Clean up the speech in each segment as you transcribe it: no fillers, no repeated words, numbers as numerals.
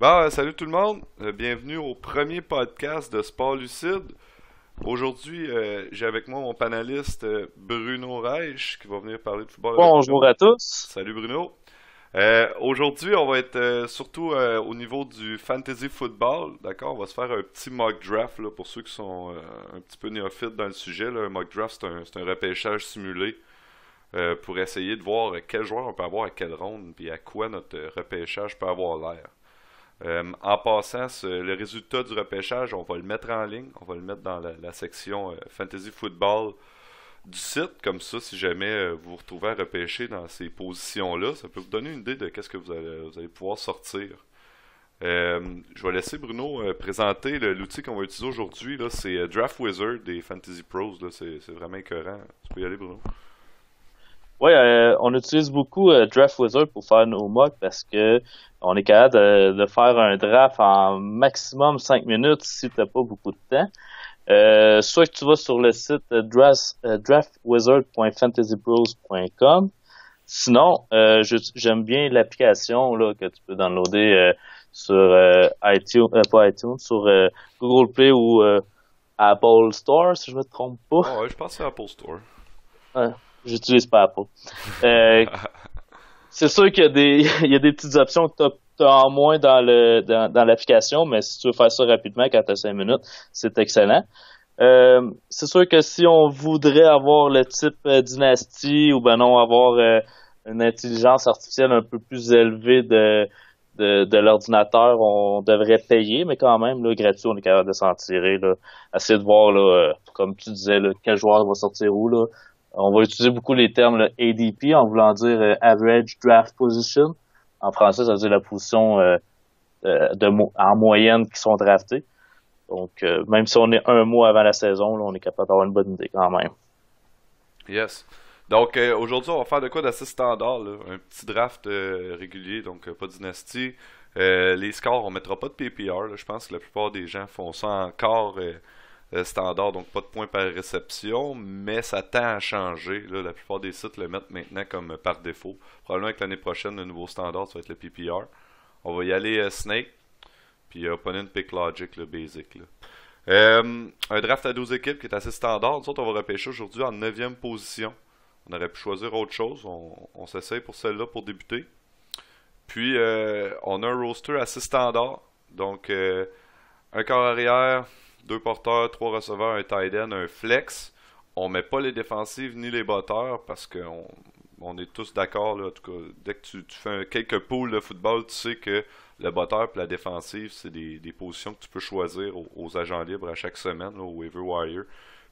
Salut tout le monde. Bienvenue au premier podcast de Sport Lucide. Aujourd'hui, j'ai avec moi mon panéliste Bruno Reich qui va venir parler de football avec Bonjour nous. à tous. Salut Bruno. Aujourd'hui, on va être surtout au niveau du fantasy football. D'accord? On va se faire un petit mock draft là, pour ceux qui sont un petit peu néophytes dans le sujet. Là. Un mock draft, c'est un repêchage simulé pour essayer de voir quel joueur on peut avoir à quelle ronde puis à quoi notre repêchage peut avoir l'air. En passant, le résultat du repêchage, on va le mettre en ligne. On va le mettre dans la section Fantasy Football du site. Comme ça, si jamais vous vous retrouvez à repêcher dans ces positions-là, ça peut vous donner une idée de qu'est-ce que vous allez pouvoir sortir. Je vais laisser Bruno présenter l'outil qu'on va utiliser aujourd'hui. Là, c'est Draft Wizard des Fantasy Pros. Là, c'est vraiment écœurant. Tu peux y aller, Bruno. Oui, on utilise beaucoup Draft Wizard pour faire nos mocks parce que on est capable de faire un draft en maximum 5 minutes si t'as pas beaucoup de temps. Soit que tu vas sur le site draftwizard.fantasypros.com. Sinon, j'aime bien l'application là que tu peux downloader sur iTunes, pas iTunes, sur Google Play ou Apple Store, si je me trompe pas. Oh, ouais, je pense que c'est Apple Store. Ouais, j'utilise pas Apple. Euh, c'est sûr qu'il y a des, il y a des petites options que t'as en moins dans l'application, mais si tu veux faire ça rapidement quand t'as 5 minutes, c'est excellent. C'est sûr que si on voudrait avoir le type dynastie ou ben non avoir une intelligence artificielle un peu plus élevée de l'ordinateur, on devrait payer, mais quand même, là, gratuit, on est capable de s'en tirer, là. Essayer de voir, là, comme tu disais, là, quel joueur va sortir où, là. On va utiliser beaucoup les termes là, ADP en voulant dire Average Draft Position. En français, ça veut dire la position en moyenne qui sont draftés. Donc, même si on est un mois avant la saison, là, on est capable d'avoir une bonne idée quand même. Yes. Donc aujourd'hui, on va faire de quoi d'assez standard, là. Un petit draft régulier, donc pas de dynastie. Les scores, on mettra pas de PPR, là. Je pense que la plupart des gens font ça encore standard, donc pas de points par réception, mais ça tend à changer. Là. La plupart des sites le mettent maintenant comme par défaut. Probablement que l'année prochaine, le nouveau standard, ça va être le PPR. On va y aller Snake, puis Opponent Pick Logic, le basic. Là. Un draft à 12 équipes qui est assez standard. Nous autres, on va repêcher aujourd'hui en neuvième position. On aurait pu choisir autre chose. On s'essaye pour celle-là pour débuter. Puis, on a un roster assez standard. Donc, un corps arrière, deux porteurs, trois receveurs, un tight end, un flex. On met pas les défensives ni les batteurs parce qu'on on est tous d'accord. Là, en tout cas, dès que tu fais quelques poules de football, tu sais que le batteur et la défensive, c'est des positions que tu peux choisir aux agents libres à chaque semaine, là, au waiver wire.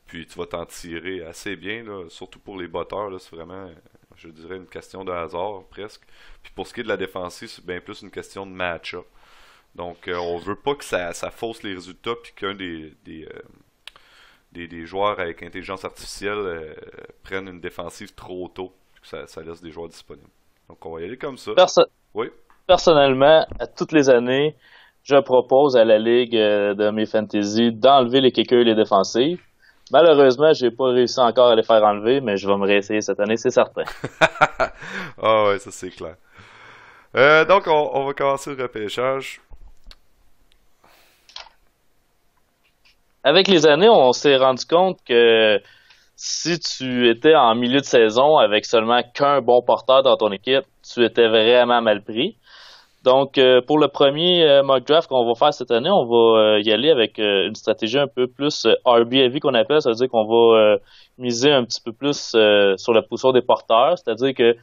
Puis tu vas t'en tirer assez bien, là, surtout pour les batteurs. Là, c'est vraiment, je dirais, une question de hasard presque. Puis pour ce qui est de la défensive, c'est bien plus une question de match-up. Donc, on veut pas que ça fausse les résultats puis qu'un des joueurs avec intelligence artificielle prenne une défensive trop tôt puis que ça laisse des joueurs disponibles. Donc, on va y aller comme ça. Perso- Oui. Personnellement, à toutes les années, je propose à la ligue de mes fantasy d'enlever les kickers et les défensives. Malheureusement, j'ai pas réussi encore à les faire enlever, mais je vais me réessayer cette année, c'est certain. Ah ouais, ça c'est clair. Donc, on va commencer le repêchage. Avec les années, on s'est rendu compte que si tu étais en milieu de saison avec seulement qu'un bon porteur dans ton équipe, tu étais vraiment mal pris. Donc, pour le premier mock draft qu'on va faire cette année, on va y aller avec une stratégie un peu plus RB-heavy qu'on appelle. Ça veut dire qu'on va miser un petit peu plus sur la position des porteurs. C'est-à-dire que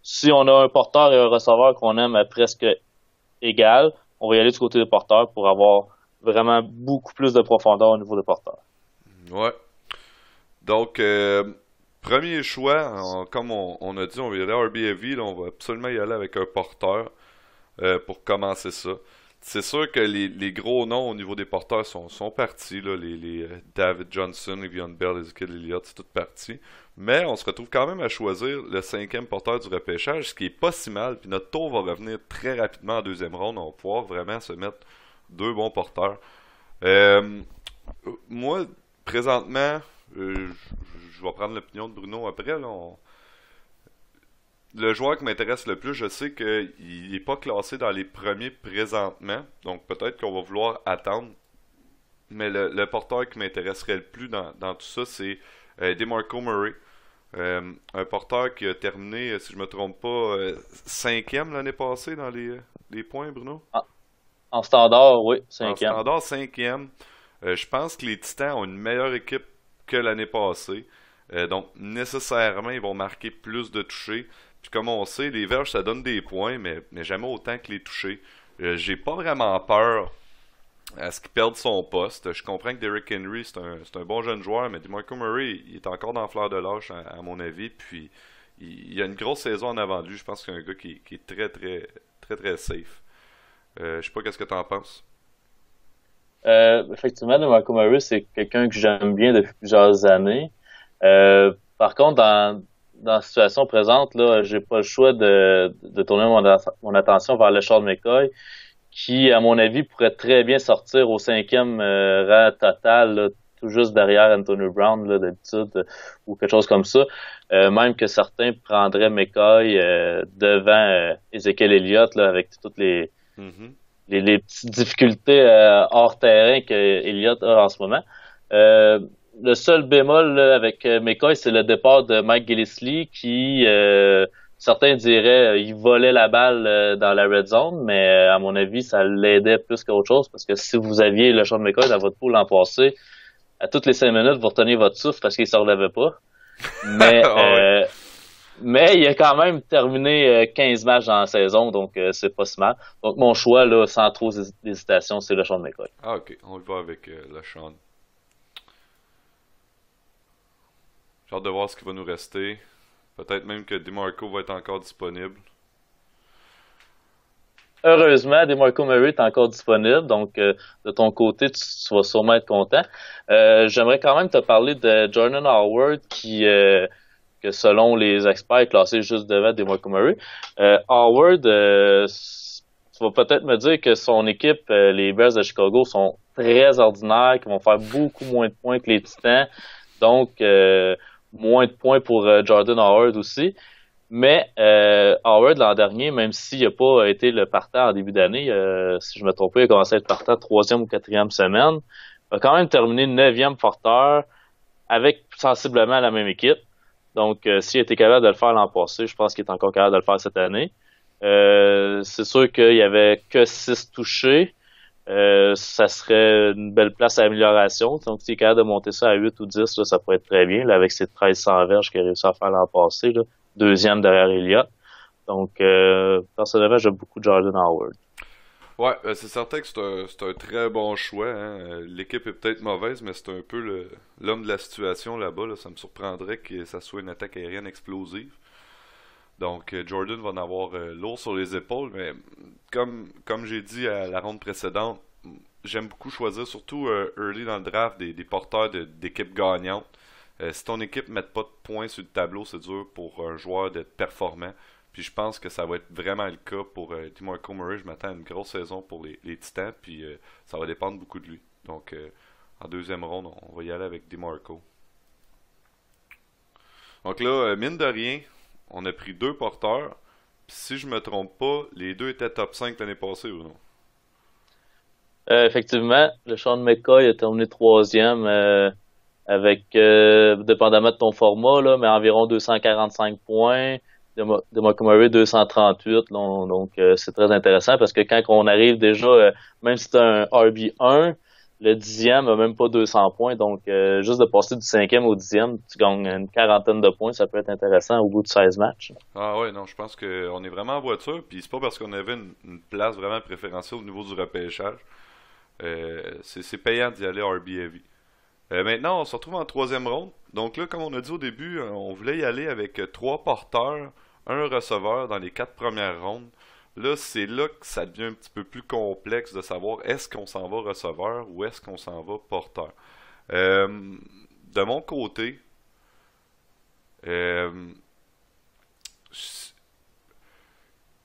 si on a un porteur et un receveur qu'on aime à presque égal, on va y aller du côté des porteurs pour avoir vraiment beaucoup plus de profondeur au niveau des porteurs. Ouais. Donc, premier choix, comme on a dit, on va y aller RBAV, là, on va absolument y aller avec un porteur pour commencer ça. C'est sûr que les gros noms au niveau des porteurs sont partis, là, les David Johnson, Le'Veon Bell, Ezekiel Elliott, c'est tout parti. Mais on se retrouve quand même à choisir le cinquième porteur du repêchage, ce qui est pas si mal. Puis notre tour va revenir très rapidement en deuxième ronde. On va pouvoir vraiment se mettre deux bons porteurs. Euh, Moi, présentement, je vais prendre l'opinion de Bruno après. Là, le joueur qui m'intéresse le plus, je sais qu'il n'est pas classé dans les premiers présentement, donc peut-être qu'on va vouloir attendre. Mais le porteur qui m'intéresserait le plus dans tout ça, c'est DeMarco Murray. Un porteur qui a terminé, si je me trompe pas, cinquième l'année passée dans les points, Bruno. En, en standard, oui, En cinquième. standard, cinquième. Je pense que les Titans ont une meilleure équipe que l'année passée. Donc, nécessairement, ils vont marquer plus de touchés. Puis, comme on sait, les verges, ça donne des points, mais jamais autant que les touchés. J'ai pas vraiment peur à ce qu'il perde son poste. Je comprends que Derrick Henry, c'est un bon jeune joueur, mais DeMarco Murray, il est encore dans la fleur de l'âge, à mon avis. Puis, il a une grosse saison en avant de lui. Je pense que c'est un gars qui est très, très, très, très safe. Je sais pas qu'est-ce que t'en penses. Effectivement, DeMarco Murray, c'est quelqu'un que j'aime bien depuis plusieurs années. Par contre, dans la situation présente, là, j'ai pas le choix de tourner mon attention vers le Sean McCoy, qui, à mon avis, pourrait très bien sortir au cinquième rang total, là, tout juste derrière Anthony Brown, là, d'habitude, ou quelque chose comme ça. Même que certains prendraient McCoy devant Ezekiel Elliott, là, avec toutes Mhm. les petites difficultés hors terrain que Elliott a en ce moment. Euh, le seul bémol là, avec McCoy, c'est le départ de Mike Gillislee qui, certains diraient, il volait la balle dans la red zone, mais à mon avis, ça l'aidait plus qu'autre chose parce que si vous aviez le Sean McCoy dans votre pool l'an passé, à toutes les 5 minutes, vous reteniez votre souffle parce qu'il se relevait pas. Mais Ah ouais. mais il a quand même terminé 15 matchs dans la saison, donc c'est pas si mal. Donc mon choix, là, sans trop d'hésitation, c'est le Sean McCoy. Ah, ok. On y va avec le Sean. J'ai hâte de voir ce qui va nous rester. Peut-être même que DeMarco va être encore disponible. Heureusement, DeMarco Murray est encore disponible, donc de ton côté, tu vas sûrement être content. J'aimerais quand même te parler de Jordan Howard que selon les experts est classé juste devant DeMarco Murray. Howard, tu vas peut-être me dire que son équipe, les Bears de Chicago, sont très ordinaires, qui vont faire beaucoup moins de points que les Titans, donc moins de points pour Jordan Howard aussi. Mais Howard, l'an dernier, même s'il n'a pas été le partant en début d'année, si je me trompe pas, il a commencé à être partant troisième ou quatrième semaine, a quand même terminé neuvième porteur avec sensiblement la même équipe. Donc, s'il était capable de le faire l'an passé, je pense qu'il est encore capable de le faire cette année. C'est sûr qu'il y avait que 6 touchés. Ça serait une belle place à amélioration. Donc, s'il est capable de monter ça à 8 ou 10, là, ça pourrait être très bien, là, avec ses 1300 verges qu'il a réussi à faire l'an passé, là, deuxième derrière Elliott. Donc, personnellement, j'aime beaucoup Jordan Howard. Ouais, c'est certain que c'est un très bon choix, hein. L'équipe est peut-être mauvaise, mais c'est un peu l'homme de la situation là-bas, là. Ça me surprendrait que ça soit une attaque aérienne explosive. Donc, Jordan va en avoir lourd sur les épaules, mais comme j'ai dit à la ronde précédente, j'aime beaucoup choisir, surtout early dans le draft, des porteurs d'équipes gagnantes. Si ton équipe ne met pas de points sur le tableau, c'est dur pour un joueur d'être performant. Puis je pense que ça va être vraiment le cas pour DeMarco Murray. Je m'attends à une grosse saison pour les Titans, puis ça va dépendre beaucoup de lui. Donc, en deuxième ronde, on va y aller avec DeMarco. Donc là, mine de rien, on a pris deux porteurs. Puis si je me trompe pas, les deux étaient top 5 l'année passée ou non? Effectivement, le Sean McCoy a terminé troisième avec, dépendamment de ton format, là, mais environ 245 points. DeMarco Murray 238. Là, donc, c'est très intéressant parce que quand on arrive déjà, même si c'est un RB1, le dixième a même pas 200 points. Donc, juste de passer du cinquième au dixième, tu gagnes une quarantaine de points. Ça peut être intéressant au bout de 16 matchs. Ah ouais, non, je pense qu'on est vraiment en voiture. Puis c'est pas parce qu'on avait une place vraiment préférentielle au niveau du repêchage. C'est payant d'y aller RB heavy. Maintenant, on se retrouve en troisième ronde. Donc là, comme on a dit au début, on voulait y aller avec trois porteurs, un receveur dans les quatre premières rondes. Là, c'est là que ça devient un petit peu plus complexe de savoir est-ce qu'on s'en va receveur ou est-ce qu'on s'en va porteur. De mon côté, euh, je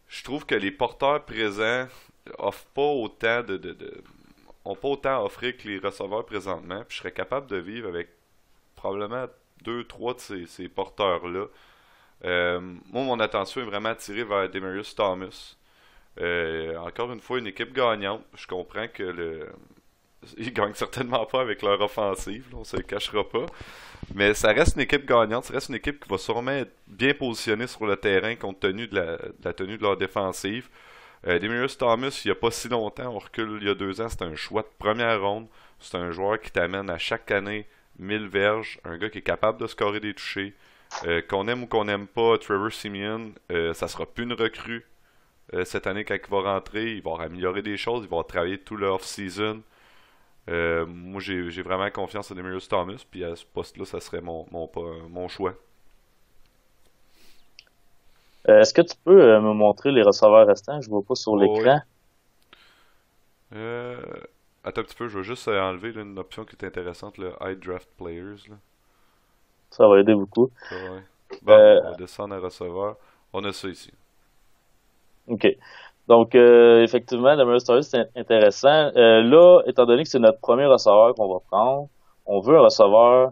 je trouve que les porteurs présents offrent pas autant ont pas autant à offrir que les receveurs présentement. Puis je serais capable de vivre avec probablement deux, trois de ces porteurs-là. Moi, mon attention est vraiment attirée vers Demarius Thomas. Encore une fois, une équipe gagnante. Je comprends que ils gagnent certainement pas avec leur offensive, là, on se le cachera pas. Mais ça reste une équipe gagnante, ça reste une équipe qui va sûrement être bien positionnée sur le terrain compte tenu de la tenue de leur défensive. Demarius Thomas, il n'y a pas si longtemps, on recule il y a 2 ans, c'était un choix de première ronde. C'est un joueur qui t'amène à chaque année 1000 verges, un gars qui est capable de scorer des touchés. Qu'on aime ou qu'on n'aime pas Trevor Siemian, ça sera plus une recrue cette année quand il va rentrer. Il va améliorer des choses, il va travailler tout le off-season. Moi, j'ai vraiment confiance en Demarius Thomas, puis à ce poste-là, ça serait mon choix. Est-ce que tu peux me montrer les receveurs restants? Je vois pas sur Oh oui. l'écran. Euh, Attends un petit peu, je vais juste enlever là, une option qui est intéressante, le High Draft Players. Là. Ça va aider beaucoup. Ça, ouais. Bon, Euh, on va descendre à receveur. On a ça ici. OK. Donc, effectivement, le Story, c'est intéressant. Là, étant donné que c'est notre premier receveur qu'on va prendre, on veut un receveur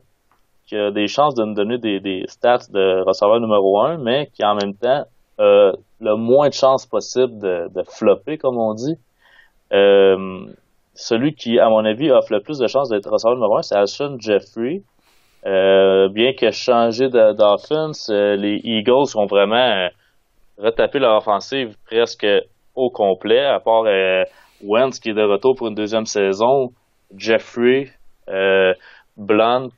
qui a des chances de nous donner des stats de receveur numéro un, mais qui en même temps le moins de chances possible de flopper, comme on dit. Euh, Celui qui, à mon avis, offre le plus de chances d'être receveur numéro un, c'est Alshon Jeffrey. Bien que changé d'offense, les Eagles ont vraiment retapé leur offensive presque au complet, à part Wentz qui est de retour pour une deuxième saison, Jeffrey, euh, Blunt.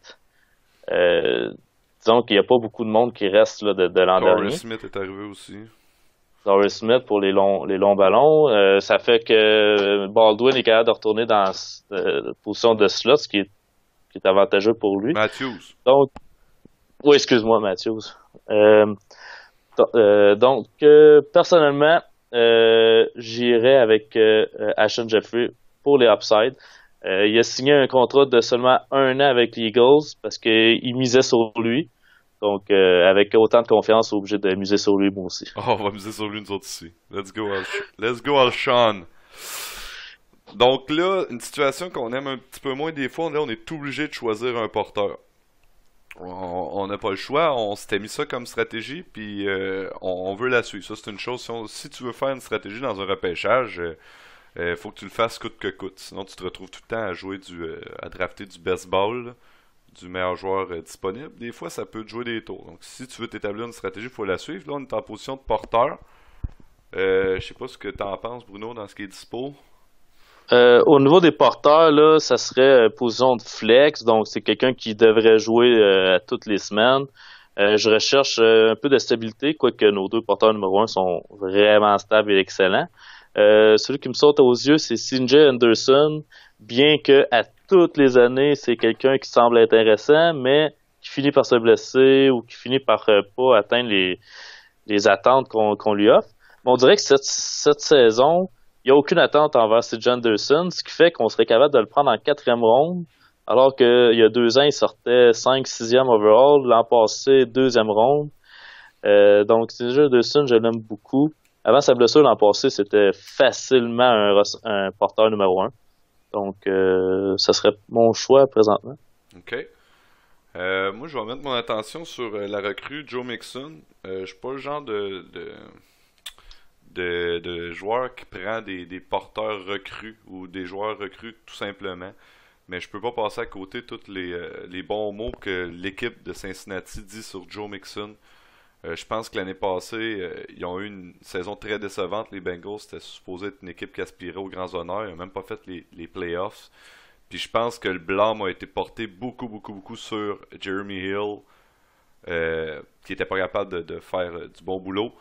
Disons qu'il n'y a pas beaucoup de monde qui reste là, de l'an Torrey dernier. Smith est arrivé aussi. Torrey Smith pour les longs ballons. Ça fait que Baldwin est capable de retourner dans la position de slot, qui est avantageux pour lui. Matthews. Donc, oui, excuse-moi, Matthews. Euh, donc, personnellement, j'irais avec Ashton Jeffrey pour les upsides. Il a signé un contrat de seulement 1 an avec les Eagles parce qu'il misait sur lui. Donc, avec autant de confiance, obligé de miser sur lui, moi aussi. Oh, on va miser sur lui, nous autres ici. Let's go, Alshon. Donc là, une situation qu'on aime un petit peu moins des fois, là, on est obligé de choisir un porteur. On n'a pas le choix, on s'était mis ça comme stratégie, puis on veut la suivre. Ça, c'est une chose. Si tu veux faire une stratégie dans un repêchage, faut que tu le fasses coûte que coûte. Sinon, tu te retrouves tout le temps à jouer à drafter du best ball, là, du meilleur joueur disponible. Des fois, ça peut te jouer des tours. Donc, si tu veux t'établir une stratégie, il faut la suivre. Là, on est en position de porteur. Je sais pas ce que t'en penses, Bruno, dans ce qui est dispo. Au niveau des porteurs, là, ça serait position de flex, donc c'est quelqu'un qui devrait jouer toutes les semaines. Je recherche un peu de stabilité, quoique nos deux porteurs numéro un sont vraiment stables et excellents. Celui qui me saute aux yeux, c'est CJ Anderson, bien que à toutes les années, c'est quelqu'un qui semble intéressant, mais qui finit par se blesser ou qui finit par pas atteindre les attentes qu'on lui offre. Mais on dirait que cette saison, il n'y a aucune attente envers CJ Anderson, ce qui fait qu'on serait capable de le prendre en quatrième ronde, alors qu'il y a 2 ans, il sortait 5 sixième overall, l'an passé, deuxième ronde. Donc, CJ Anderson, je l'aime beaucoup. Avant sa blessure l'an passé, c'était facilement un porteur numéro un. Donc, ça serait mon choix présentement. Ok. Moi, je vais mettre mon attention sur la recrue Joe Mixon. Je suis pas le genre de joueur qui prend des porteurs recrues ou des joueurs recrues tout simplement. Mais je peux pas passer à côté tous les bons mots que l'équipe de Cincinnati dit sur Joe Mixon. Je pense que l'année passée, ils ont eu une saison très décevante. Les Bengals, c'était supposé être une équipe qui aspirait aux grands honneurs. Ils n'ont même pas fait les playoffs. Puis je pense que le blâme a été porté beaucoup, beaucoup, beaucoup sur Jeremy Hill, qui était pas capable de faire du bon boulot.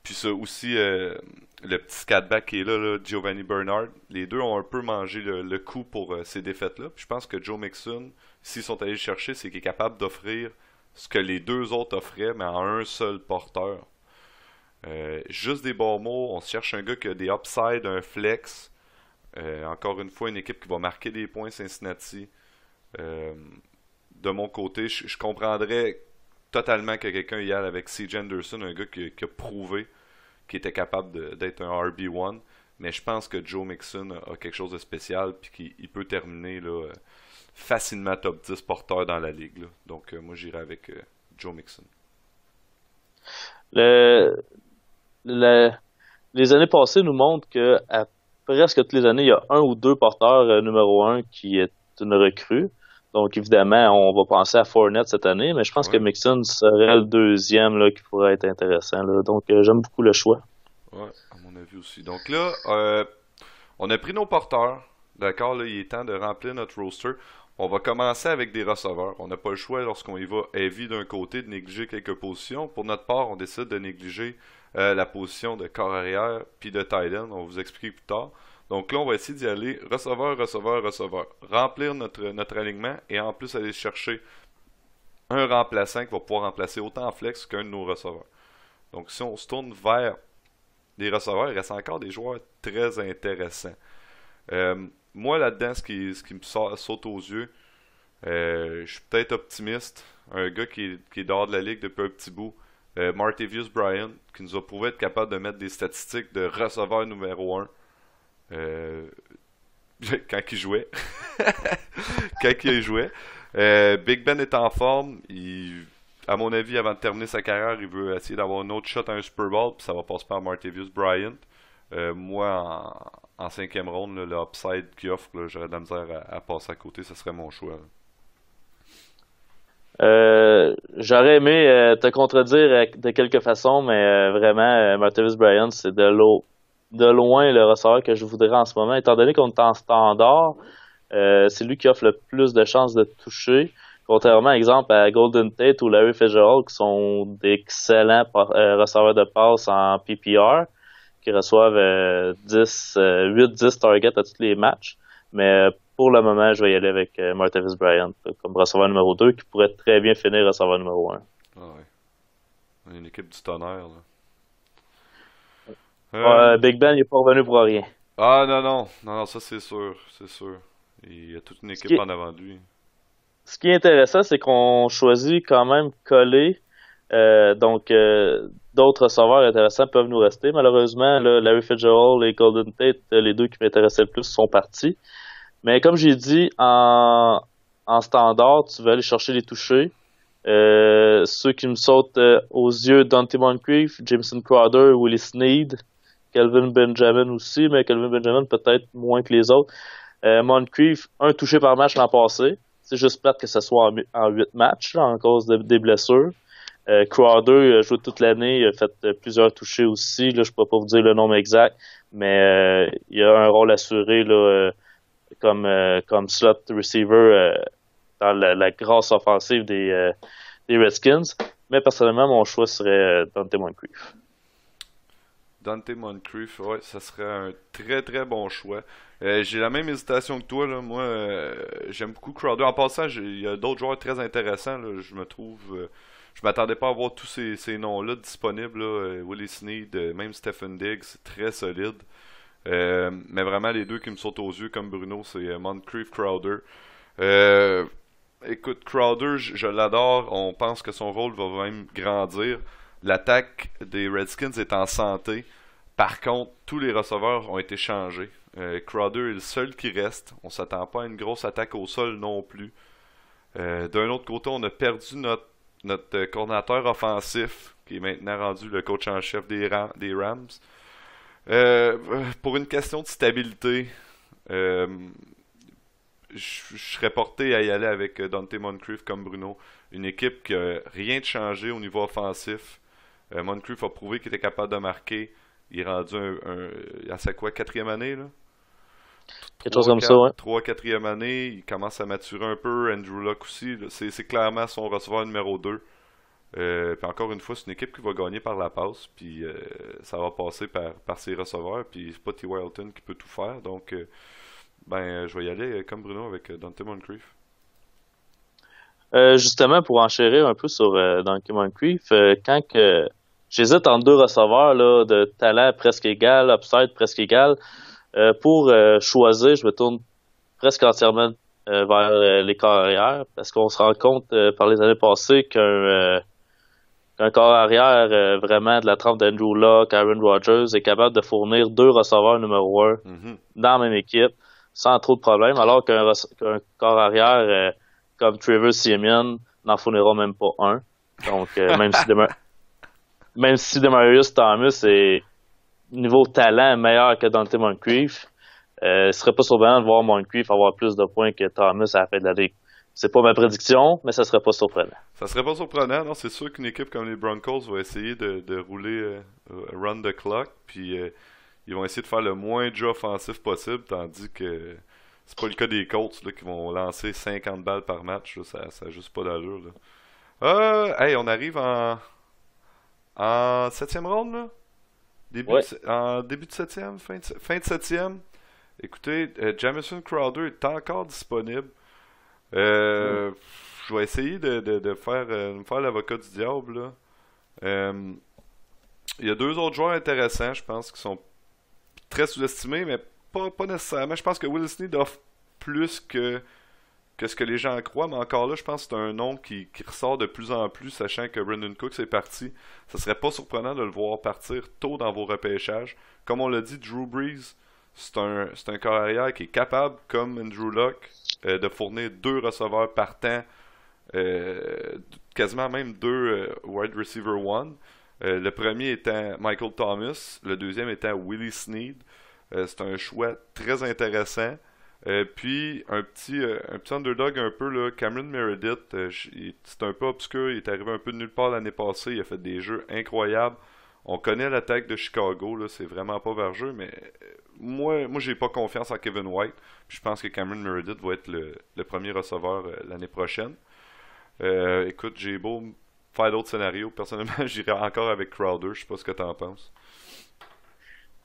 Puis ça aussi, le petit scatback qui est là, Giovanni Bernard, les deux ont un peu mangé le coup pour ces défaites-là. Puis je pense que Joe Mixon, s'ils sont allés le chercher, c'est qu'il est capable d'offrir ce que les deux autres offraient, mais en un seul porteur. Juste des bons mots, on se cherche un gars qui a des upsides, un flex. Encore une fois, une équipe qui va marquer des points Cincinnati. Euh, de mon côté, je comprendrais totalement que quelqu'un y aille avec C.J. Anderson, un gars qui a prouvé qu'il était capable d'être un RB1. Mais je pense que Joe Mixon a quelque chose de spécial puis qu'il peut terminer là, facilement top 10 porteur dans la ligue. Là. Donc moi j'irai avec Joe Mixon. Le, le- les années passées nous montrent que à presque toutes les années, il y a un ou deux porteurs numéro un qui est une recrue. Donc évidemment, on va penser à Fournette cette année, mais je pense que Ouais, Mixon serait le deuxième là, qui pourrait être intéressant. Là. Donc j'aime beaucoup le choix. ouais, à mon avis aussi. Donc là, on a pris nos porteurs. D'accord, là, il est temps de remplir notre roster. On va commencer avec des receveurs. On n'a pas le choix lorsqu'on y va heavy d'un côté de négliger quelques positions. Pour notre part, on décide de négliger la position de corps arrière puis de tight end. On va vous expliquer plus tard. Donc là, on va essayer d'y aller receveur, receveur, receveur. Remplir notre alignement et en plus aller chercher un remplaçant qui va pouvoir remplacer autant en flex qu'un de nos receveurs. Donc si on se tourne vers les receveurs, il reste encore des joueurs très intéressants. Moi, là-dedans, ce qui me saute aux yeux, je suis peut-être optimiste. Un gars qui est dehors de la ligue depuis un petit bout, Martavius Bryant, qui nous a prouvé être capable de mettre des statistiques de receveur numéro un euh, quand il jouait. Quand il jouait. Big Ben est en forme. À mon avis, avant de terminer sa carrière, il veut essayer d'avoir un autre shot à un Super Bowl, puis ça va passer par Martavius Bryant. Moi, en cinquième ronde, là, le upside qu'il offre, là, j'aurais de la misère à passer à côté, ce serait mon choix. Là. J'aurais aimé te contredire de quelque façon, mais vraiment, Martavis Bryant, c'est de loin le receveur que je voudrais en ce moment. Étant donné qu'on est en standard, c'est lui qui offre le plus de chances de toucher. Contrairement, exemple, à Golden Tate ou Larry Fitzgerald, qui sont d'excellents receveurs de passe en PPR, qui reçoivent 8-10 targets à tous les matchs. Mais pour le moment, je vais y aller avec Martavis Bryant comme receveur numéro 2, qui pourrait très bien finir receveur numéro 1. Ah ouais. On est une équipe du tonnerre. Là. Euh, Big Ben n'est pas revenu pour rien. Ah non, non, non, non, ça c'est sûr, c'est sûr. Il y a toute une Ce qui équipe est, en avant de lui. ce qui est intéressant, c'est qu'on choisit quand même coller. Donc, d'autres receveurs intéressants peuvent nous rester. Malheureusement, là, Larry Fitzgerald et Golden Tate, les deux qui m'intéressaient le plus, sont partis. Mais comme j'ai dit, en standard, tu vas aller chercher les touchés. Ceux qui me sautent aux yeux, Dante Moncrief, Jameson Crowder, Willie Snead, Kelvin Benjamin aussi, mais Kelvin Benjamin peut-être moins que les autres. Moncrief, un touché par match l'an passé. C'est juste plate que ce soit en 8 matchs là, en cause des blessures. Crowder a joué toute l'année, il a fait plusieurs touchés aussi. Là, je peux pas vous dire le nombre exact, mais il a un rôle assuré là, comme slot receiver dans la grosse offensive des Redskins. Mais personnellement, mon choix serait Dante Moncrief. Dante Moncrief, ouais, ça serait un très très bon choix. J'ai la même hésitation que toi, là. Moi, j'aime beaucoup Crowder. En passant, il y a d'autres joueurs très intéressants, là. Je me trouve. Je m'attendais pas à voir tous ces noms-là disponibles, là. Willie Snead, même Stephen Diggs, c'est très solide. Mais vraiment, les deux qui me sautent aux yeux, comme Bruno, c'est Moncrief, Crowder. Euh, Écoute, Crowder, je l'adore. On pense que son rôle va même grandir. L'attaque des Redskins est en santé. Par contre, tous les receveurs ont été changés. Crowder est le seul qui reste. On s'attend pas à une grosse attaque au sol non plus. D'un autre côté, on a perdu notre coordinateur offensif, qui est maintenant rendu le coach en chef des Rams. Pour une question de stabilité, euh, je serais porté à y aller avec Dante Moncrief comme Bruno. Une équipe qui a rien de changé au niveau offensif. Moncrief a prouvé qu'il était capable de marquer. Il est rendu à sa quoi, quatrième année là? Quelque chose 3, comme ça, 4, ouais. 3, quatrième année, il commence à maturer un peu. Andrew Luck aussi, là. C'est clairement son receveur numéro 2. Puis encore une fois, c'est une équipe qui va gagner par la passe. Puis ça va passer par ses receveurs. Puis c'est pas T. Wilton qui peut tout faire. Donc, je vais y aller comme Bruno avec Dante Moncrief. Justement, pour enchérir un peu sur Dante Moncrief, quand que j'hésite entre deux receveurs là, de talent presque égal, upside presque égal, pour choisir, je me tourne presque entièrement vers les carrières parce qu'on se rend compte par les années passées qu'un corps arrière vraiment de la trempe d'Andrew Luck, Aaron Rodgers est capable de fournir deux receveurs numéro un Mhm. dans la même équipe sans trop de problèmes, alors qu'un corps arrière comme Trevor Siemian n'en fournira même pas un. Donc même si demain même si Demarius Thomas est niveau talent meilleur que Dante Moncrief, ce serait pas surprenant de voir Moncrief avoir plus de points que Thomas à la fin de la ligue. C'est pas ma prédiction, mais ça serait pas surprenant. Ça serait pas surprenant, non? C'est sûr qu'une équipe comme les Broncos va essayer de rouler run the clock, puis ils vont essayer de faire le moins de jeux offensifs possible, tandis que c'est pas le cas des Colts là, qui vont lancer 50 balles par match. Là, ça a juste pas d'allure. Là. Hey, on arrive en septième ronde, là? Ouais. En début de septième, fin de septième. Écoutez, Jamison Crowder est encore disponible. Mm. Euh, je vais essayer de faire, me faire l'avocat du diable, là. Euh, il y a deux autres joueurs intéressants, je pense, qui sont très sous-estimés, mais pas nécessairement. Je pense que Will Snead offre plus que ce que les gens croient, mais encore là, je pense que c'est un nom qui ressort de plus en plus, sachant que Brandon Cooks est parti. Ça serait pas surprenant de le voir partir tôt dans vos repêchages. Comme on l'a dit, Drew Brees, c'est un corps arrière qui est capable, comme Andrew Luck, de fournir deux receveurs partants, quasiment même deux wide receiver one. Le premier étant Michael Thomas, le deuxième étant Willie Snead. C'est un choix très intéressant. Puis un petit underdog un peu là, Cameron Meredith, c'est un peu obscur, il est arrivé un peu de nulle part l'année passée, il a fait des jeux incroyables. On connaît l'attaque de Chicago, là, c'est vraiment pas vers jeu, mais moi j'ai pas confiance en Kevin White. Puis je pense que Cameron Meredith va être le premier receveur l'année prochaine. Écoute, j'ai beau faire d'autres scénarios, personnellement j'irais encore avec Crowder, je sais pas ce que t'en penses.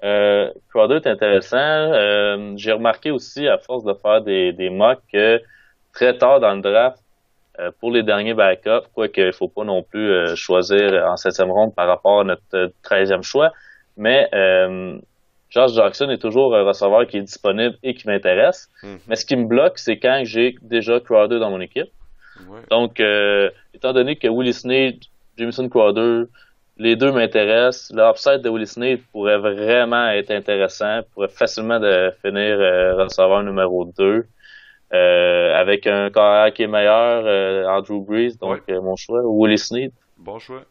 Crowder est intéressant. J'ai remarqué aussi, à force de faire des mocks, que très tard dans le draft, pour les derniers backups, quoique il faut pas non plus choisir en septième ronde par rapport à notre 13e choix, mais Josh Jackson est toujours un receveur qui est disponible et qui m'intéresse. Mais Mhm. ce qui me bloque, c'est quand j'ai déjà Crowder dans mon équipe. Ouais. Donc, étant donné que Willie Snead, Jameson Crowder, les deux m'intéressent, l'upside de Willie Snead pourrait vraiment être intéressant, pourrait facilement finir receveur numéro 2 avec un carrière qui est meilleur, Andrew Brees, donc Ouais, mon choix, Willie Snead. bon choix.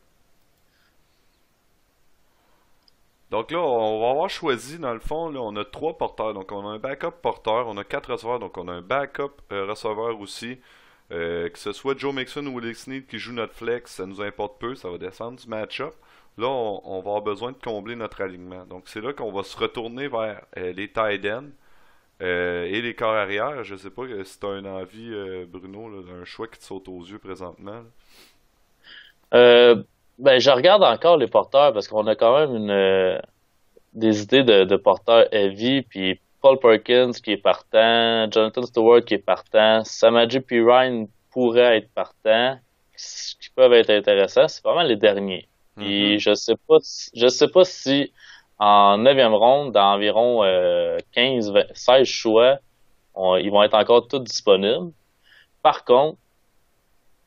Donc là, on va avoir choisi, dans le fond, là, on a trois porteurs. Donc on a un backup porteur, on a quatre receveurs, donc on a un backup receveur aussi. Que ce soit Joe Mixon ou Willie Snead qui joue notre flex, ça nous importe peu, ça va descendre du match-up. Là, on va avoir besoin de combler notre alignement. Donc c'est là qu'on va se retourner vers les tight ends et les corps arrière. Je sais pas si tu as une envie, Bruno, là, d'un choix qui te saute aux yeux présentement. Là. Euh, ben, je regarde encore les porteurs parce qu'on a quand même des idées de porteurs heavy, puis Paul Perkins qui est partant, Jonathan Stewart qui est partant, Samaje Perine pourrait être partant, qui peuvent être intéressants. C'est pas mal les derniers. Puis Mhm. je sais pas si en neuvième ronde, dans environ 15, 16 choix, ils vont être encore tous disponibles. Par contre,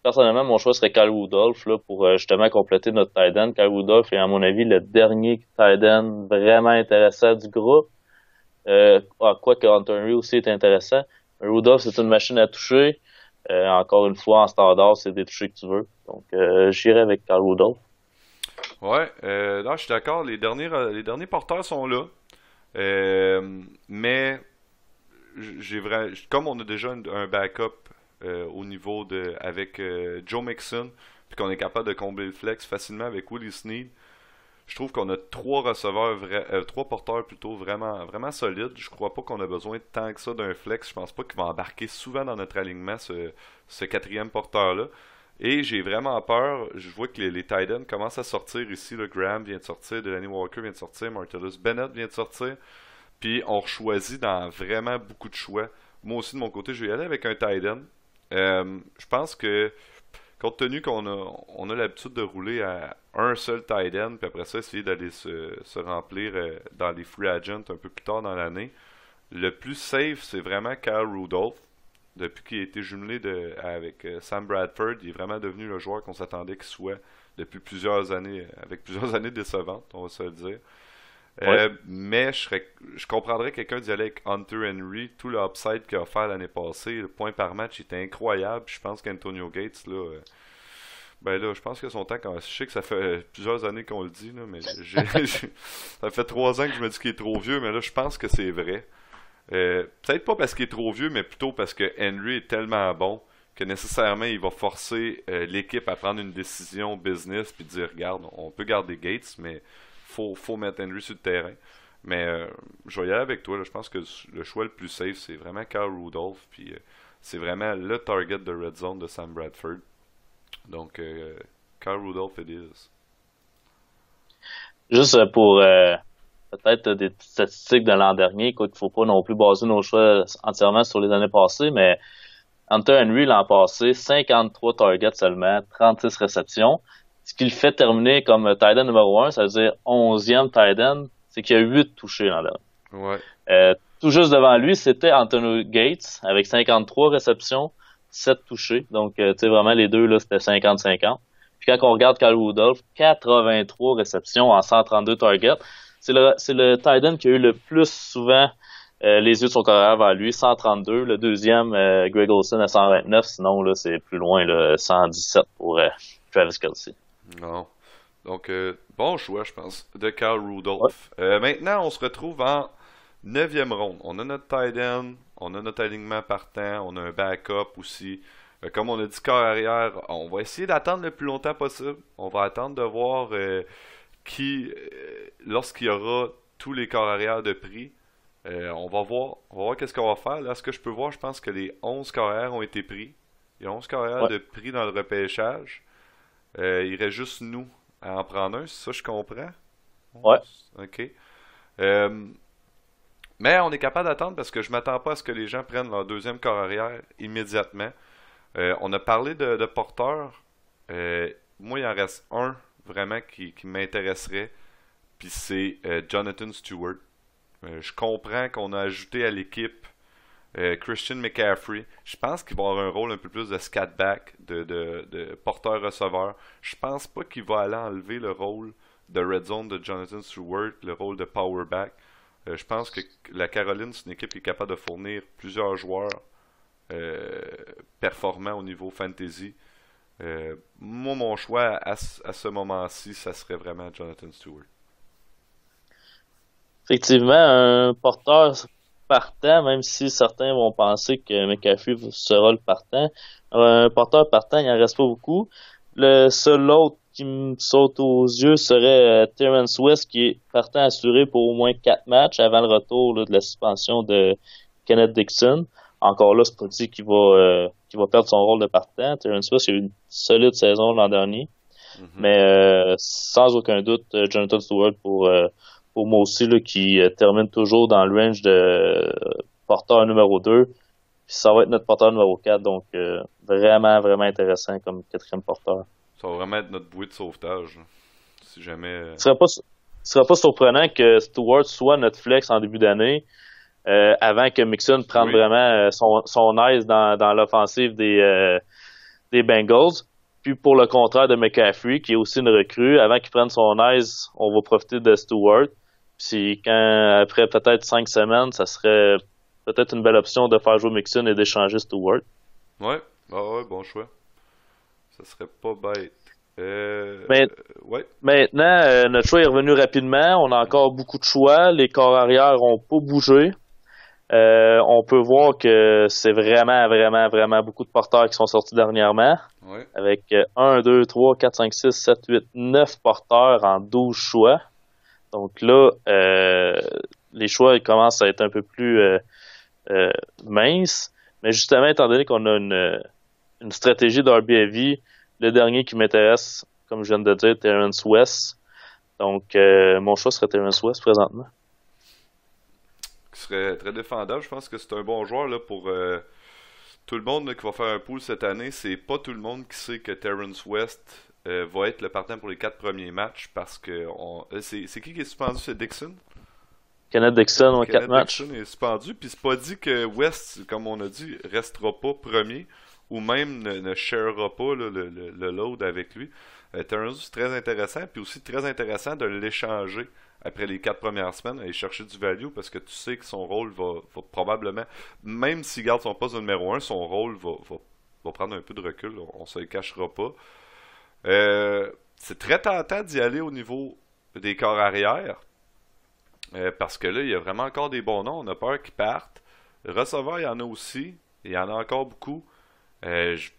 personnellement, mon choix serait Kyle Rudolph là, pour justement compléter notre tight end. Kyle Rudolph est, à mon avis, le dernier tight end vraiment intéressant du groupe. Quoique Hunter Henry aussi est intéressant. Rudolph, c'est une machine à toucher. Encore une fois, en standard, c'est des touchés que tu veux. Donc, j'irai avec Kyle Rudolph. Ouais, non, je suis d'accord. Les derniers porteurs sont là. Mais comme on a déjà un backup au niveau de avec Joe Mixon, puis qu'on est capable de combler le flex facilement avec Willie Snead, je trouve qu'on a trois porteurs plutôt vraiment vraiment solides. Je crois pas qu'on a besoin tant que ça d'un flex. Je pense pas qu'il va embarquer souvent dans notre alignement ce quatrième porteur-là. Et j'ai vraiment peur. Je vois que les Titans commencent à sortir ici. Le Graham vient de sortir, Delaney Walker vient de sortir, Martellus Bennett vient de sortir. Puis on choisit dans vraiment beaucoup de choix. Moi aussi de mon côté, je vais y aller avec un tight end. Je pense que compte tenu qu'on a l'habitude de rouler à un seul tight end, puis après ça essayer d'aller se remplir dans les free agents un peu plus tard dans l'année, le plus safe c'est vraiment Kyle Rudolph. Depuis qu'il a été jumelé avec Sam Bradford, il est vraiment devenu le joueur qu'on s'attendait qu'il soit depuis plusieurs années, avec plusieurs années décevantes, on va se le dire. Ouais. Mais je comprendrais quelqu'un d'y aller avec Hunter Henry. Tout le upside qu'il a offert l'année passée, le point par match était incroyable. Je pense qu'Antonio Gates, là, Ben là, je pense que son temps, quand... je sais que ça fait plusieurs années qu'on le dit, là, mais ça fait 3 ans que je me dis qu'il est trop vieux, mais là, je pense que c'est vrai. Peut-être pas parce qu'il est trop vieux, mais plutôt parce que Henry est tellement bon que nécessairement il va forcer l'équipe à prendre une décision business puis dire regarde, on peut garder Gates, mais faut mettre Henry sur le terrain. Mais je vais y aller avec toi, là. Je pense que le choix le plus safe, c'est vraiment Kyle Rudolph, puis c'est vraiment le target de Red Zone de Sam Bradford. Donc, Kyle Rudolph it is. Juste pour peut-être des petites statistiques de l'an dernier, quoi qu'il faut pas non plus baser nos choix entièrement sur les années passées, mais Hunter Henry l'an passé, 53 targets seulement, 36 réceptions. Ce qui le fait terminer comme tight end numéro 1, ça veut dire 11e tight end, c'est qu'il y a 8 touchés l'an dernier. Ouais. Tout juste devant lui, c'était Anthony Gates avec 53 réceptions, 7 touchés. Donc, tu sais, vraiment, les deux, là, c'était 50-50. Puis quand on regarde Kyle Rudolph, 83 réceptions en 132 targets. C'est le tight end qui a eu le plus souvent les yeux de son carrière vers lui, 132. Le deuxième, Greg Olsen à 129. Sinon, là, c'est plus loin, là, 117 pour Travis Kelce. Non. Donc, bon choix, je pense, de Kyle Ouais, Rudolph. Maintenant, on se retrouve en 9e ronde. On a notre tight end, on a notre alignement partant, on a un backup aussi. Comme on a dit, corps arrière, on va essayer d'attendre le plus longtemps possible. On va attendre de voir lorsqu'il y aura tous les corps arrière de prix, on va voir qu'est-ce qu'on va faire. Là, ce que je peux voir, je pense que les 11 corps arrière ont été pris. Il y a 11 corps arrière ouais, de prix dans le repêchage. Il reste juste nous à en prendre un, c'est ça je comprends? ouais. 11, ok. Euh, mais on est capable d'attendre parce que je m'attends pas à ce que les gens prennent leur deuxième corps arrière immédiatement. On a parlé de porteurs. Moi, il en reste un vraiment qui m'intéresserait, puis c'est Jonathan Stewart. Je comprends qu'on a ajouté à l'équipe Christian McCaffrey. Je pense qu'il va avoir un rôle un peu plus de scatback, de porteur-receveur. Je pense pas qu'il va aller enlever le rôle de red zone de Jonathan Stewart, le rôle de powerback. Je pense que la Caroline, c'est une équipe qui est capable de fournir plusieurs joueurs euh, performants au niveau fantasy. Moi, mon choix à ce moment-ci, ça serait vraiment Jonathan Stewart. Effectivement, un porteur partant, même si certains vont penser que McAfee sera le partant, un porteur partant, il en reste pas beaucoup. Le seul autre qui me saute aux yeux serait Terrence West, qui est partant assuré pour au moins 4 matchs avant le retour là, de la suspension de Kenneth Dixon. Encore là, c'est pas dit qu'il va perdre son rôle de partant. Terrence West a eu une solide saison l'an dernier. Mhm. Mais sans aucun doute, Jonathan Stewart pour moi aussi, là, qui termine toujours dans le range de porteur numéro 2. Puis ça va être notre porteur numéro 4. Donc, vraiment, vraiment intéressant comme quatrième porteur. Ça va vraiment être notre bouée de sauvetage, là. Si jamais. Ce serait pas surprenant que Stewart soit notre flex en début d'année, avant que Mixon prenne Oui. vraiment son aise dans l'offensive des Bengals. Puis pour le contraire de McCaffrey, qui est aussi une recrue, avant qu'il prenne son aise, on va profiter de Stewart. Puis après peut-être 5 semaines, ça serait peut-être une belle option de faire jouer Mixon et d'échanger Stewart. Ouais. Ah ouais, bon choix. Ça serait pas bête. Mais Ouais. maintenant, notre choix est revenu rapidement. On a encore beaucoup de choix. Les corps arrière ont pas bougé. On peut voir que c'est vraiment, vraiment, vraiment beaucoup de porteurs qui sont sortis dernièrement. Ouais. Avec 1, 2, 3, 4, 5, 6, 7, 8, 9 porteurs en 12 choix. Donc là, les choix ils commencent à être un peu plus minces. Mais justement, étant donné qu'on a une stratégie d'RBAV, le dernier qui m'intéresse, comme je viens de dire, Terrence West. Donc, mon choix serait Terrence West présentement. Qui serait très défendable. Je pense que c'est un bon joueur là, pour tout le monde là, qui va faire un pool cette année. C'est pas tout le monde qui sait que Terrence West va être le partant pour les 4 premiers matchs parce que c'est qui est suspendu? C'est Dixon? Kenneth Dixon, en 4 Kenneth matchs. Dixon est suspendu. Puis c'est pas dit que West, comme on a dit, restera pas premier ou même ne sharera pas là, le load avec lui. Terrence, c'est très intéressant. Puis aussi très intéressant de l'échanger après les 4 premières semaines, aller chercher du value parce que tu sais que son rôle va probablement, même s'il garde son poste de numéro 1, son rôle va prendre un peu de recul. On se le cachera pas. C'est très tentant d'y aller au niveau des corps arrière. Parce que là, il y a vraiment encore des bons noms. On a peur qu'ils partent. Receveurs, il y en a aussi. Il y en a encore beaucoup. Euh, je-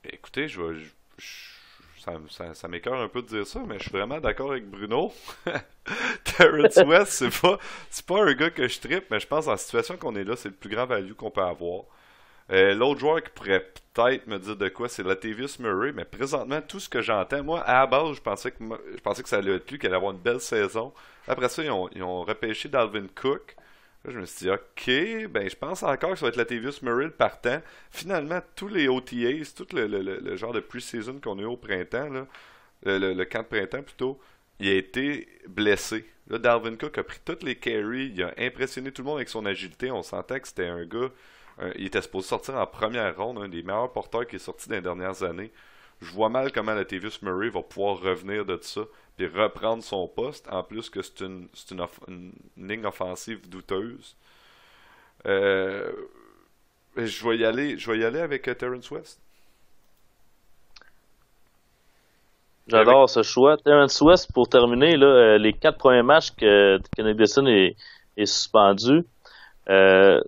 Écoutez, ça m'écoeure un peu de dire ça, mais je suis vraiment d'accord avec Bruno. Terrence West, c'est pas un gars que je trippe, mais je pense en situation qu'on est là, c'est le plus grand value qu'on peut avoir. L'autre joueur qui pourrait peut-être me dire de quoi, c'est Latavius Murray, mais présentement, tout ce que j'entends, moi, à la base, je pensais que ça allait être lui, qu'il allait avoir une belle saison. Après ça, ils ont repêché Dalvin Cook. Là, je me suis dit, OK, ben, je pense encore que ça va être Latavius Murray le partant. Finalement, tous les OTAs, tout le genre de pre-season qu'on a eu au printemps, là, le camp de printemps plutôt, il a été blessé. Là, Dalvin Cook a pris toutes les carries, il a impressionné tout le monde avec son agilité. On sentait que c'était un gars. Il était supposé sortir en première ronde, un des meilleurs porteurs qui est sorti dans les dernières années. Je vois mal comment Latavius Murray va pouvoir revenir de ça puis reprendre son poste, en plus que une ligne offensive douteuse. Euh, je vais y aller avec Terrence West. Avec, J'adore ce choix. Terrence West, pour terminer, là, les 4 premiers matchs que Kenneth Dixon est suspendu, euh,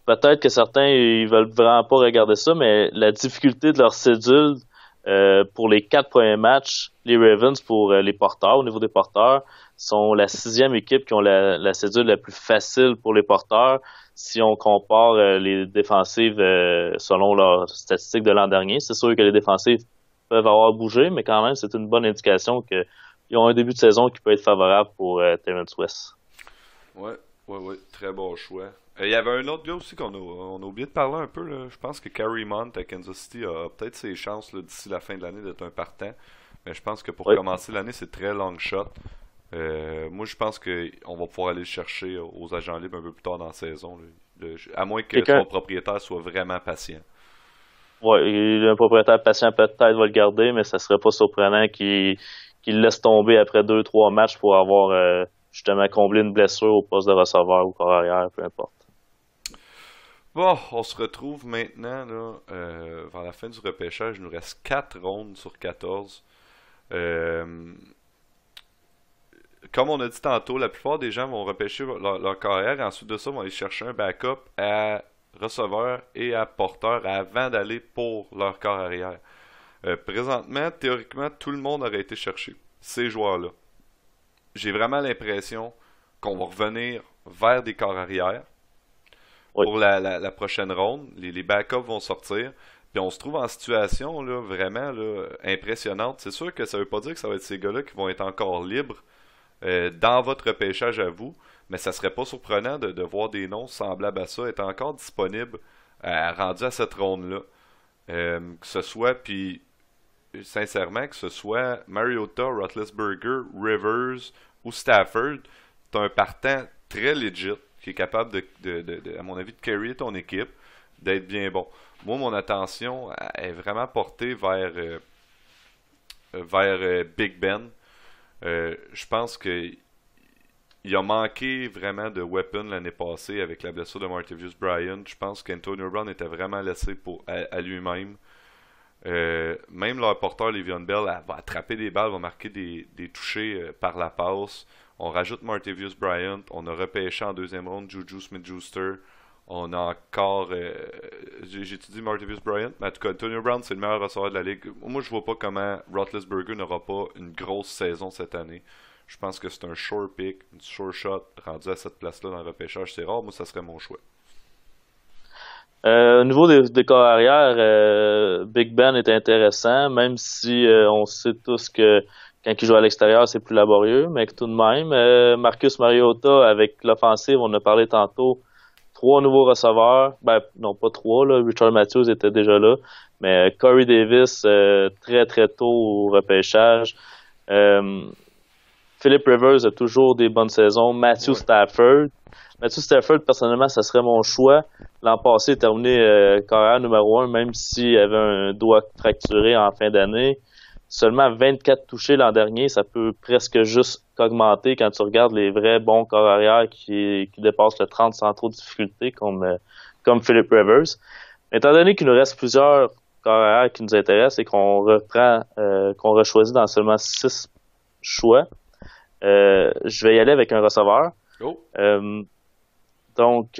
peut-être que certains ils veulent vraiment pas regarder ça, mais la difficulté de leur cédule pour les 4 premiers matchs, les Ravens pour les porteurs, au niveau des porteurs, sont la 6e équipe qui ont la cédule la plus facile pour les porteurs si on compare les défensives selon leurs statistiques de l'an dernier. C'est sûr que les défensives peuvent avoir bougé, mais quand même, c'est une bonne indication qu'ils ont un début de saison qui peut être favorable pour Terrence West. ouais, ouais, très bon choix. Il y avait un autre gars aussi on a oublié de parler un peu. Là. Je pense que Carrie Mont à Kansas City a peut-être ses chances là, d'ici la fin de l'année d'être un partant. Mais je pense que pour Oui. commencer l'année, c'est très long shot. Moi, je pense qu'on va pouvoir aller le chercher aux agents libres un peu plus tard dans la saison. Là. À moins que Quelqu'un, son propriétaire soit vraiment patient. ouais, un propriétaire patient peut-être va le garder, mais ça serait pas surprenant qu'il le laisse tomber après 2-3 matchs pour avoir justement comblé une blessure au poste de receveur ou corps arrière, peu importe. Bon, on se retrouve maintenant là, vers la fin du repêchage. Il nous reste 4 rondes sur 14. Euh, Comme on a dit tantôt, la plupart des gens vont repêcher leur carrière et ensuite de ça vont aller chercher un backup à receveur et à porteur avant d'aller pour leur corps arrière. Présentement, théoriquement, tout le monde aurait été chercher ces joueurs-là. J'ai vraiment l'impression qu'on va revenir vers des corps arrière Oui. pour la prochaine ronde. Les backups vont sortir. Puis on se trouve en situation là, vraiment là, impressionnante. C'est sûr que ça veut pas dire que ça va être ces gars-là qui vont être encore libres dans votre repêchage à vous, mais ça serait pas surprenant de voir des noms semblables à ça être encore disponibles rendus à cette ronde-là. Que ce soit, puis sincèrement, que ce soit Mariota, Roethlisberger, Rivers ou Stafford, t'as un partant très legit qui est capable à mon avis, de carry ton équipe, d'être bien bon. Moi, mon attention est vraiment portée vers Big Ben. Je pense que il a manqué vraiment de weapon l'année passée avec la blessure de Martavius Bryant. Je pense qu'Antonio Brown était vraiment laissé à lui-même. Même leur porteur Le'Veon Bell va attraper des balles, va marquer des touchés par la passe. On rajoute Martavius Bryant. On a repêché en deuxième ronde Juju Smith-Schuster. On a encore. J'ai dit Martavius Bryant, mais en tout cas, Antonio Brown, c'est le meilleur receveur de la ligue. Moi, je vois pas comment Roethlisberger n'aura pas une grosse saison cette année. Je pense que c'est un sure pick, une sure shot rendu à cette place-là dans le repêchage. C'est rare, moi, ça serait mon choix. Au niveau des corps arrière, Big Ben est intéressant, même si on sait tous que quand il joue à l'extérieur, c'est plus laborieux, mais que tout de même, Marcus Mariota, avec l'offensive, on a parlé tantôt, 3 nouveaux receveurs, ben non pas 3, là, Richard Matthews était déjà là, mais Corey Davis, très très tôt au repêchage. Euh, Philip Rivers a toujours des bonnes saisons. Ouais. Matthew Stafford, personnellement, ça serait mon choix. L'an passé, il a terminé carrière numéro 1, même s'il avait un doigt fracturé en fin d'année. Seulement 24 touchés l'an dernier, ça peut presque juste qu'augmenter quand tu regardes les vrais bons corps arrière qui dépassent le 30 sans trop de difficulté, comme Philip Rivers. Étant donné qu'il nous reste plusieurs carrière qui nous intéresse et qu'on rechoisit dans seulement 6 choix. Je vais y aller avec un receveur. Oh! Donc,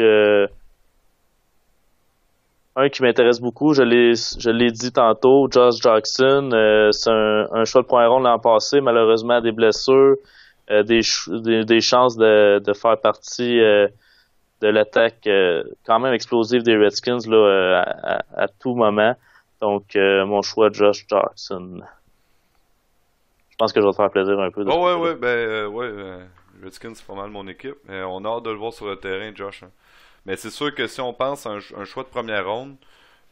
un qui m'intéresse beaucoup, je l'ai dit tantôt, Josh Jackson. C'est un choix de première ronde l'an passé, malheureusement des blessures, des chances de faire partie de l'attaque quand même explosive des Redskins là, à tout moment. Donc, mon choix, Josh Jackson. Je pense que je vais te faire plaisir un peu de ce Oh, ouais, côté-là. ouais, ben, ouais, Redskins, c'est pas mal mon équipe. Mais on a hâte de le voir sur le terrain, Josh, hein. Mais c'est sûr que si on pense à un choix de première ronde,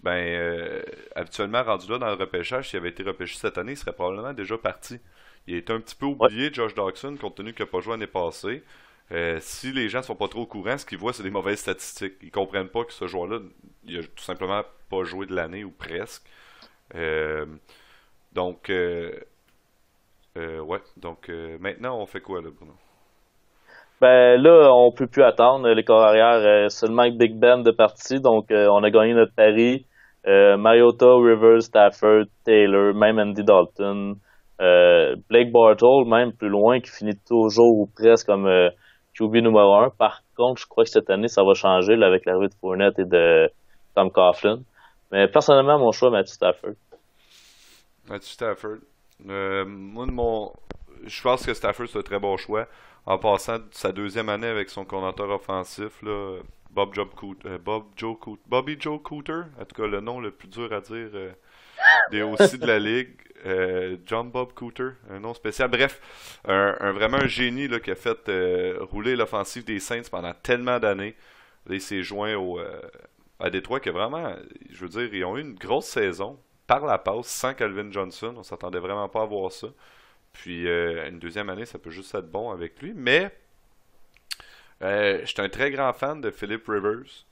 ben, habituellement, rendu là dans le repêchage, s'il avait été repêché cette année, il serait probablement déjà parti. Il est un petit peu Ouais, oublié, Josh Dawson, compte tenu qu'il n'a pas joué l'année passée. Si les gens sont pas trop au courant, ce qu'ils voient, c'est des mauvaises statistiques. Ils comprennent pas que ce joueur-là, il a tout simplement pas joué de l'année ou presque. Euh, donc, ouais. Donc, maintenant, on fait quoi, là, Bruno? ben là, on peut plus attendre. Les corps arrière, seulement avec Big Ben de partie. Donc, on a gagné notre pari. Mariota, Rivers, Stafford, Taylor, même Andy Dalton. Blake Bortles, même plus loin, qui finit toujours ou presque comme QB numéro un. Par contre, je crois que cette année, ça va changer là, avec l'arrivée de Fournette et de Tom Coughlin. Mais personnellement, mon choix, Matthew Stafford. Matthew Stafford. Moi, je pense que Stafford, c'est un très bon choix. En passant sa deuxième année avec son coordinateur offensif, là, Bobby Joe Cooter, en tout cas le nom le plus dur à dire des aussi de la ligue. John Bob Cooter, un nom spécial. Bref, vraiment un génie là, qui a fait rouler l'offensive des Saints pendant tellement d'années. Là, il s'est joint à Détroit qui a vraiment, je veux dire, ils ont eu une grosse saison par la passe sans Calvin Johnson. On s'attendait vraiment pas à voir ça. Puis une deuxième année, ça peut juste être bon avec lui. Mais je suis un très grand fan de Philip Rivers.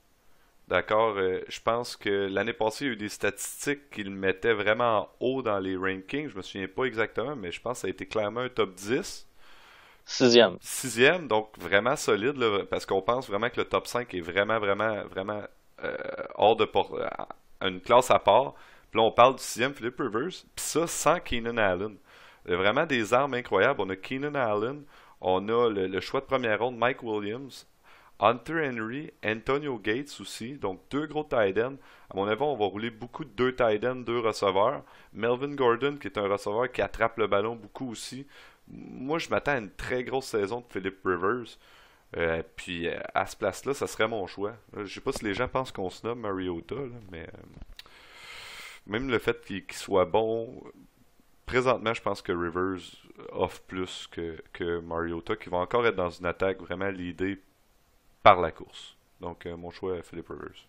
D'accord, je pense que l'année passée, il y a eu des statistiques qui le mettaient vraiment haut dans les rankings. Je me souviens pas exactement, mais je pense que ça a été clairement un top 10. Sixième. Sixième, donc vraiment solide, là, parce qu'on pense vraiment que le top 5 est vraiment, vraiment, vraiment hors de une classe à part. Puis là, on parle du sixième, Philip Rivers, puis ça sans Keenan Allen. Il y a vraiment des armes incroyables. On a Keenan Allen, on a le choix de première ronde, Mike Williams, Hunter Henry, Antonio Gates aussi, donc deux gros tight ends. À mon avis, on va rouler beaucoup de deux tight ends, deux receveurs. Melvin Gordon, qui est un receveur qui attrape le ballon beaucoup aussi. Moi, je m'attends à une très grosse saison de Philip Rivers. Puis à ce place-là, ça serait mon choix. Je sais pas si les gens pensent qu'on snob Mariota, là, mais même le fait qu'il soit bon, présentement, je pense que Rivers offre plus que Mariota, qui va encore être dans une attaque vraiment l'idée par la course. Donc, mon choix est Philip Rivers.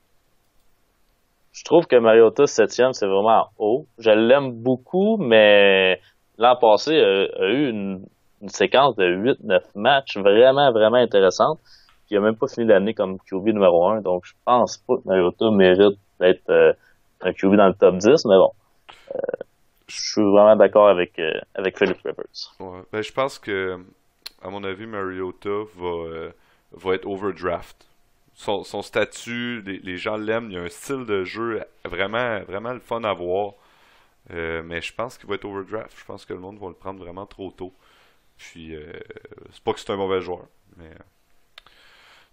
Je trouve que Mariota septième, c'est vraiment haut. Je l'aime beaucoup, mais l'an passé a eu une séquence de 8-9 matchs vraiment, vraiment intéressante. Puis il a même pas fini l'année comme QB numéro un. Donc je pense pas que Mariota mérite d'être un QB dans le top 10, mais bon. Je suis vraiment d'accord avec Philip Rivers. Ouais. Ben, je pense que, à mon avis, Mariota va être overdraft. Son statut, les gens l'aiment, il y a un style de jeu vraiment, vraiment le fun à voir. Mais je pense qu'il va être overdraft. Je pense que le monde va le prendre vraiment trop tôt. Puis, c'est pas que c'est un mauvais joueur. Mais,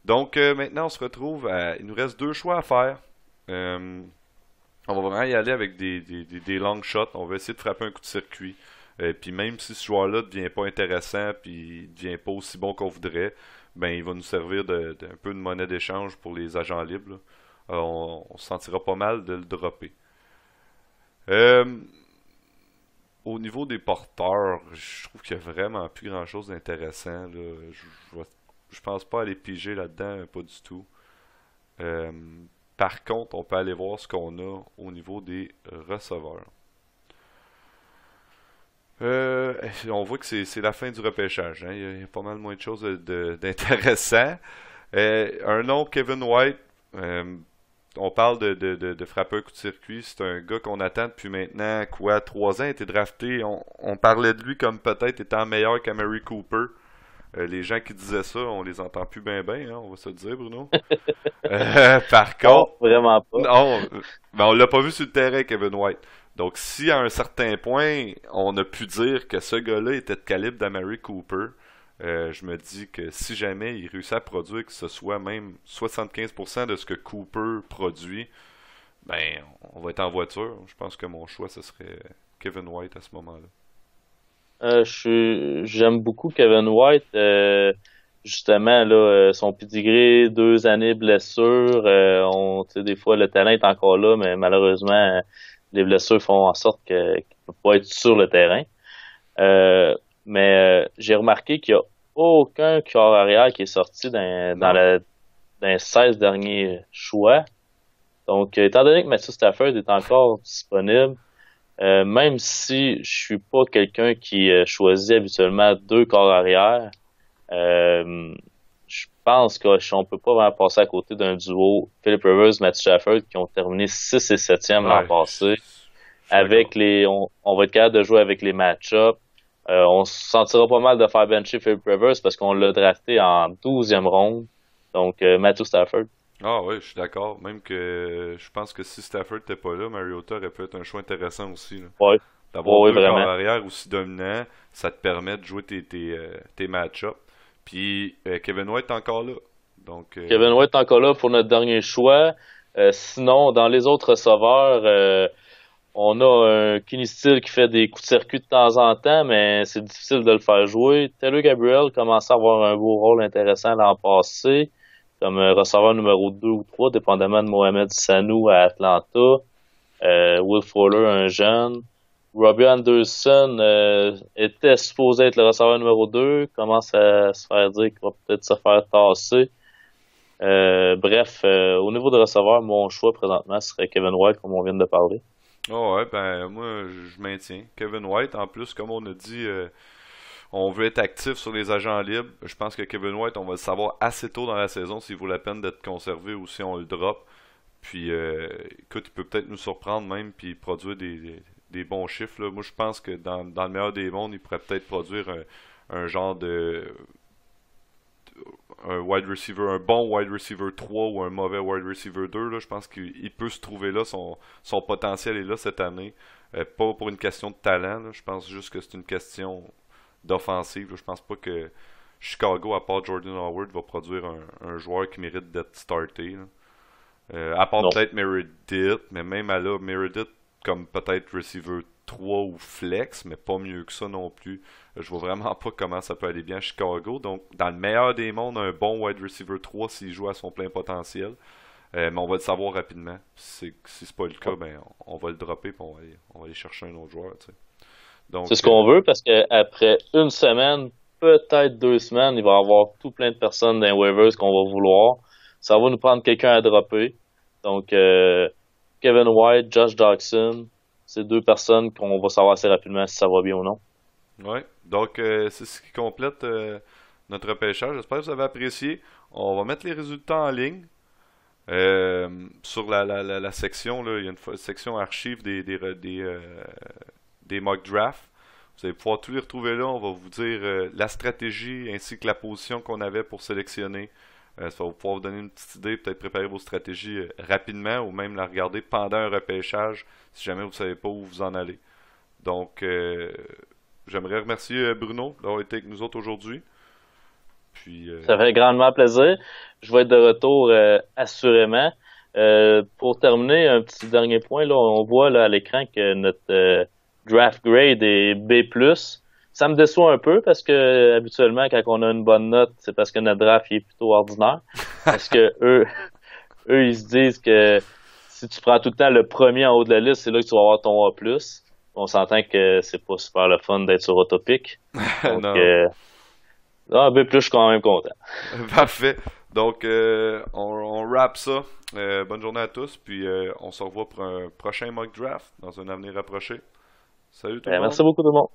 donc, maintenant, on se retrouve il nous reste deux choix à faire. Euh, on va vraiment y aller avec des long shots. On va essayer de frapper un coup de circuit. Puis même si ce joueur-là ne devient pas intéressant, puis il devient pas aussi bon qu'on voudrait, ben il va nous servir d'un peu de monnaie d'échange pour les agents libres, là. On se sentira pas mal de le dropper. Euh, Au niveau des porteurs, je trouve qu'il y a vraiment plus grand-chose d'intéressant, là. Je pense pas aller piger là-dedans, pas du tout. Euh, Par contre, on peut aller voir ce qu'on a au niveau des receveurs. Euh, on voit que c'est la fin du repêchage, hein. Il y a pas mal moins de choses d'intéressant. Un nom, Kevin White. On parle de frapper un coup de circuit. C'est un gars qu'on attend depuis maintenant, quoi, 3 ans. Il a été drafté. On parlait de lui comme peut-être étant meilleur qu'Amari Cooper. Les gens qui disaient ça, on les entend plus bien, hein, on va se le dire, Bruno. Par Non, contre, vraiment pas. non, ben on l'a pas vu sur le terrain, Kevin White. Donc, si à un certain point, on a pu dire que ce gars-là était de calibre d'Amari Cooper, je me dis que si jamais il réussit à produire que ce soit même 75% de ce que Cooper produit, ben, on va être en voiture. Je pense que mon choix, ce serait Kevin White à ce moment-là. J'aime beaucoup Kevin White. Justement, là, son pedigree, 2 années blessure. Tu sais, des fois, le talent est encore là, mais malheureusement, les blessures font en sorte qu'il ne peut pas être sur le terrain. Euh, mais j'ai remarqué qu'il n'y a aucun corps arrière qui est sorti Non. dans les 16 derniers choix. Donc, étant donné que Matthew Stafford est encore disponible, même si je suis pas quelqu'un qui choisit habituellement 2 corps arrière, euh, je pense qu'on peut pas vraiment passer à côté d'un duo Philip Rivers, Matthew Stafford qui ont terminé 6 et 7e l'an Ouais, passé. je suis d'accord. On va être capable de jouer avec les match-ups. On se sentira pas mal de faire bencher Philip Rivers parce qu'on l'a drafté en 12e ronde. Donc, Matthew Stafford. Ah oui, je suis d'accord. Même que je pense que si Stafford n'était pas là, Mariota aurait pu être un choix intéressant aussi, là. Ouais, D'avoir ouais, deux corps vraiment. arrière aussi dominants, ça te permet de jouer tes match-ups. Puis Kevin White est encore là. Donc, Kevin White est encore là pour notre dernier choix. Sinon, dans les autres receveurs, on a un Kenny Steele qui fait des coups de circuit de temps en temps, mais c'est difficile de le faire jouer. Taylor Gabriel commence à avoir un beau rôle intéressant l'an passé, comme receveur numéro 2 ou 3, dépendamment de Mohamed Sanu à Atlanta. Will Fuller, un jeune. Robbie Anderson était supposé être le receveur numéro 2, commence à se faire dire qu'il va peut-être se faire tasser. Bref, au niveau de receveur, mon choix présentement serait Kevin White, comme on vient de parler. oh ouais, ben moi je maintiens. Kevin White, en plus, comme on a dit, on veut être actif sur les agents libres. Je pense que Kevin White, on va le savoir assez tôt dans la saison s'il vaut la peine d'être conservé ou si on le drop. Puis, écoute, il peut peut-être nous surprendre même, puis produire des bons chiffres, là. Moi, je pense que dans le meilleur des mondes, il pourrait peut-être produire un genre de un wide receiver, un bon wide receiver 3 ou un mauvais wide receiver 2 là. Je pense qu'il peut se trouver là. Son potentiel est là cette année. Pas pour une question de talent, là. Je pense juste que c'est une question d'offensive, là. Je pense pas que Chicago, à part Jordan Howard, va produire un joueur qui mérite d'être starté, là. À part Non. peut-être Meredith, mais même à là, Meredith comme peut-être receiver 3 ou flex, mais pas mieux que ça non plus. Je vois vraiment pas comment ça peut aller bien à Chicago. Donc, dans le meilleur des mondes, un bon wide receiver 3 s'il joue à son plein potentiel. Mais on va le savoir rapidement. Si c'est pas le cas, ben on va le dropper et on va aller chercher un autre joueur, tu sais. C'est Donc, ce qu'on veut parce que après une semaine, peut-être 2 semaines, il va y avoir tout plein de personnes dans les waivers qu'on va vouloir. Ça va nous prendre quelqu'un à dropper. Donc, Kevin White, Josh Doxson, c'est 2 personnes qu'on va savoir assez rapidement si ça va bien ou non. ouais. Donc, c'est ce qui complète notre repêchage. J'espère que vous avez apprécié. On va mettre les résultats en ligne. Sur la section, là, il y a une section archive des mock drafts. Vous allez pouvoir tous les retrouver là. On va vous dire la stratégie ainsi que la position qu'on avait pour sélectionner. Ça va pouvoir vous donner une petite idée, peut-être préparer vos stratégies rapidement ou même la regarder pendant un repêchage si jamais vous ne savez pas où vous en allez. Donc, j'aimerais remercier Bruno d'avoir été avec nous autres aujourd'hui. Puis, Ça fait grandement plaisir. Je vais être de retour assurément. Pour terminer, un petit dernier point, là, on voit là, à l'écran que notre draft grade est B+. Ça me déçoit un peu parce que habituellement, quand on a une bonne note, c'est parce que notre draft il est plutôt ordinaire. Parce que eux, ils se disent que si tu prends tout le temps le premier en haut de la liste, c'est là que tu vas avoir ton A+. On s'entend que c'est pas super le fun d'être sur Autopic. Donc, non, B+, je suis quand même content. parfait. Donc, on wrap ça. Bonne journée à tous. Puis, on se revoit pour un prochain mock draft dans un avenir rapproché. Salut tout le monde. Merci beaucoup tout le monde.